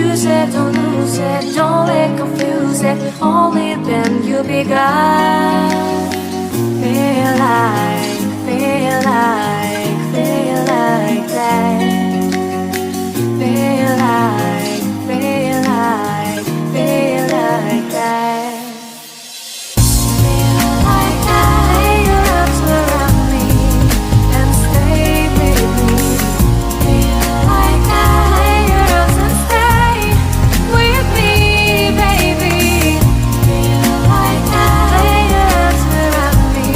choose it, don't lose it, don't let confuse it. Only then you begun. Feel like, feel like, feel like that. Feel like, feel like, feel like that. Feel like that. Lay your arms around me and stay with me. Feel like that. Lay your arms and stay with me, baby. Feel like that. Lay your arms around me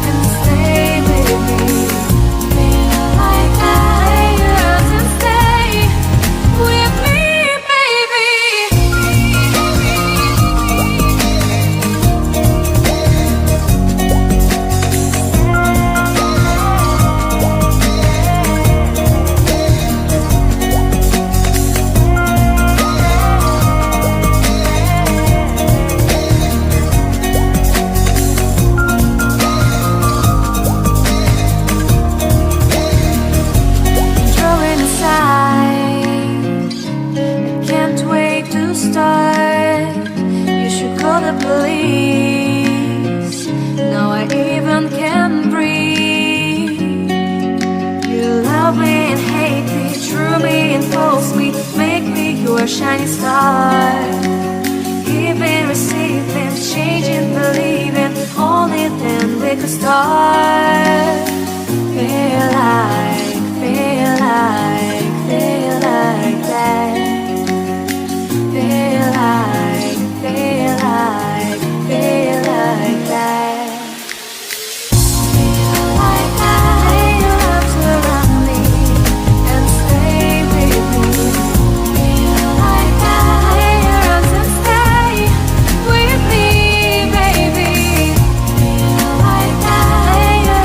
and stay with me. Feel like that. Lay your arms and stay with me, baby. Drawing aside, I can't wait to start. You should call the police. Now I even can breathe. You love me and hate me, true me and false me, make me your shining star. Giving, receiving, changing, believing, only then we could start. Feel like, feel like, feel like that. Feel like, feel like, feel like that. Feel like that. Lay your arms around me and stay with me. Feel like that. Lay your arms and stay with me, baby. Feel like that. Lay your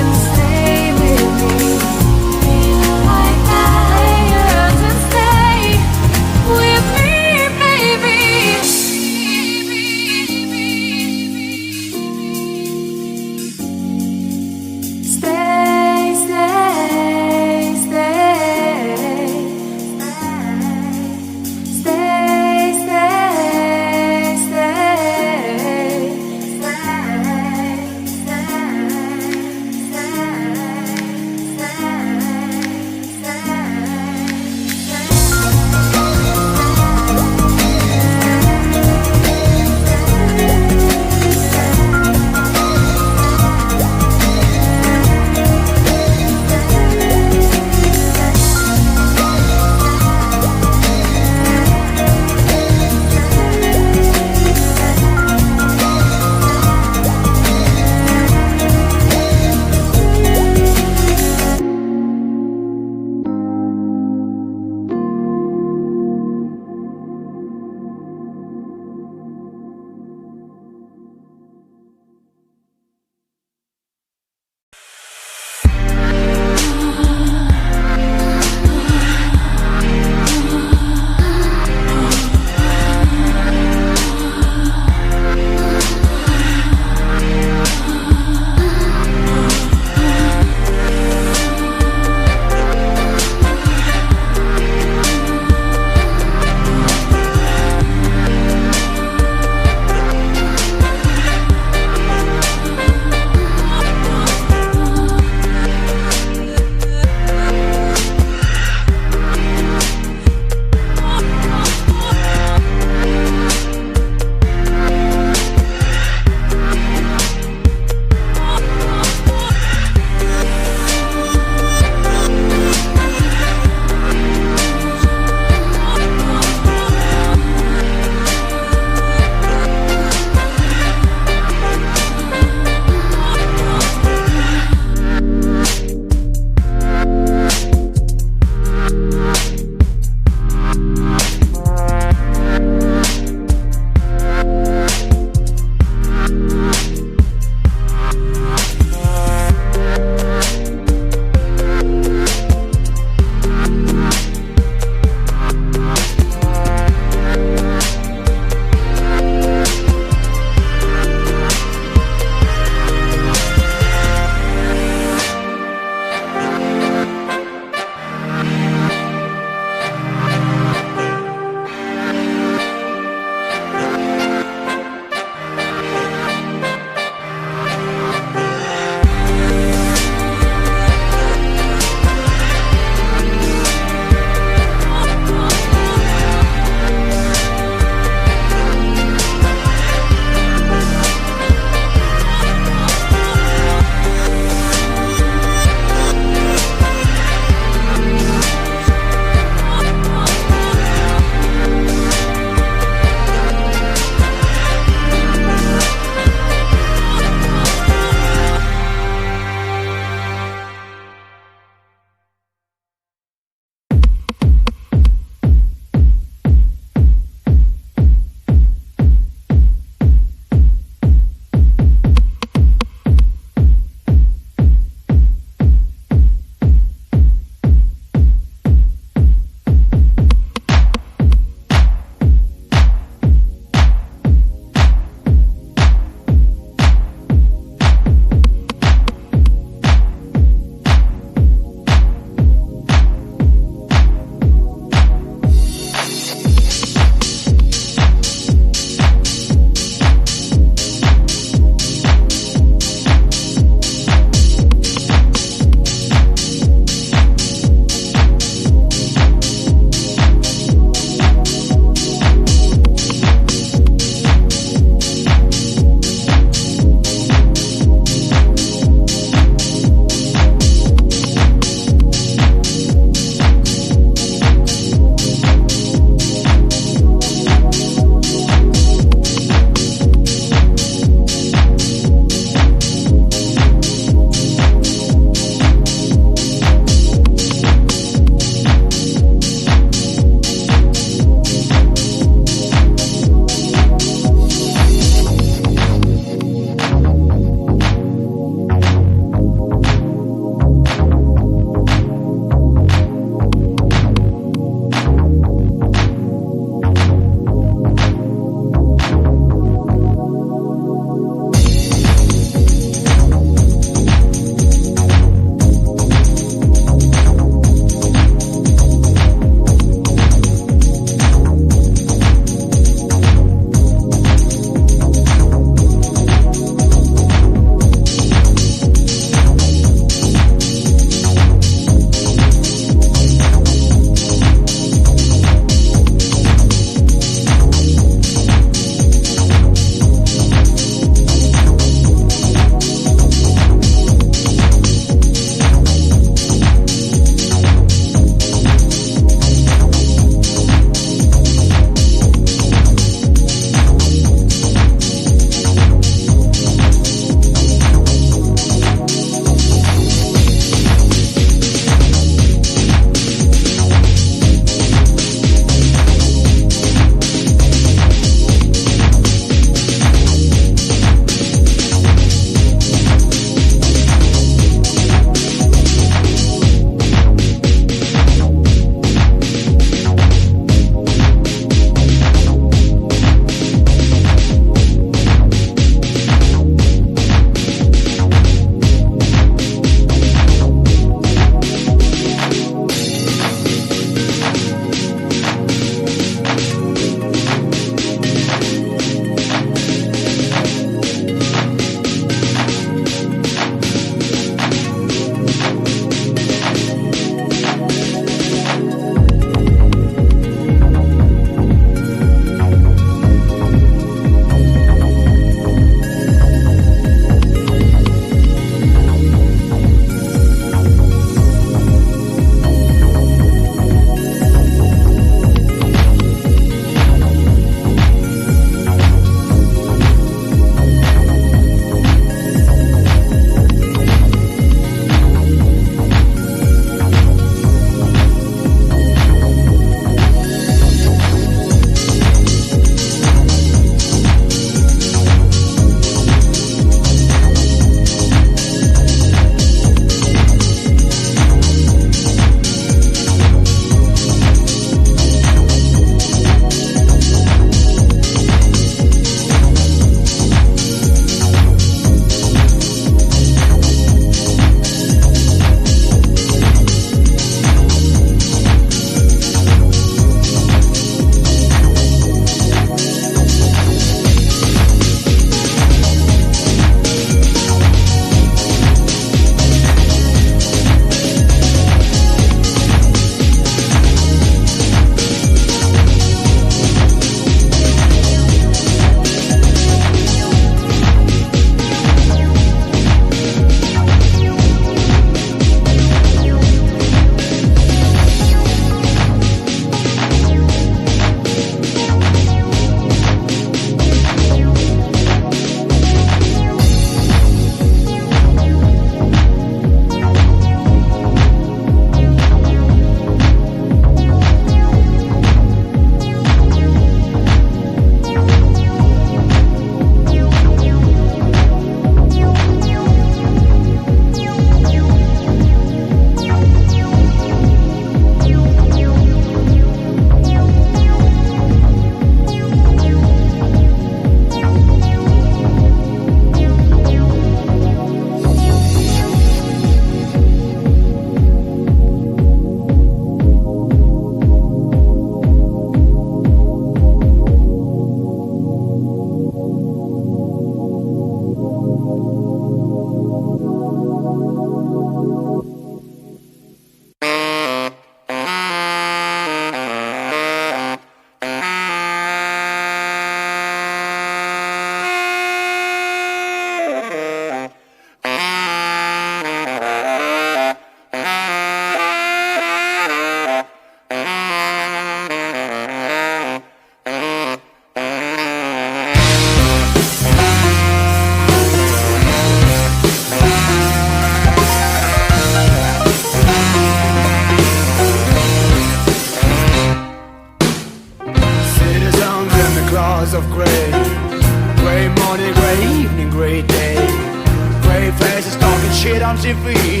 talking shit on TV.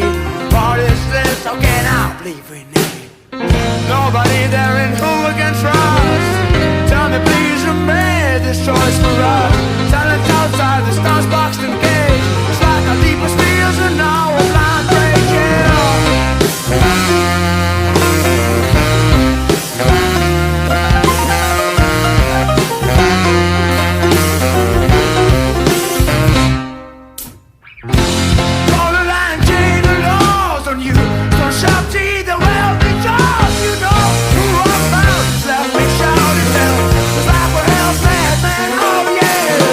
What is this? How can I believe in it? Nobody there in who we can trust. Tell me please, who made this choice for us? Silence outside the stars boxed in cage. It's like our deepest fears are now a blind breaking. Draw the line, chain the laws on you. Don't shout to the wealthy jaws. You know who I'm about. Just let me shout it down. It's like we're hell's mad, man. Oh yeah.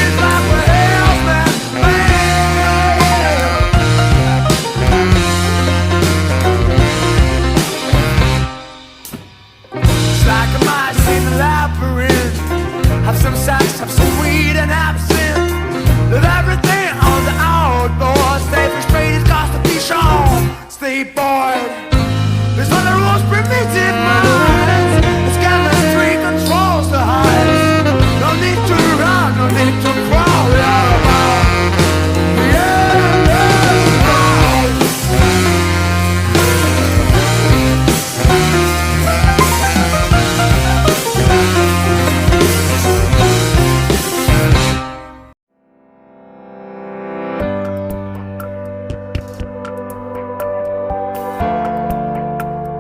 It's like we're hell's mad, man. It's like a mice in a labyrinth. Have some sex, have some weed and absinthe. Leave everything on the outdoors. Stay frustrated, cause to be shown. Sleep on.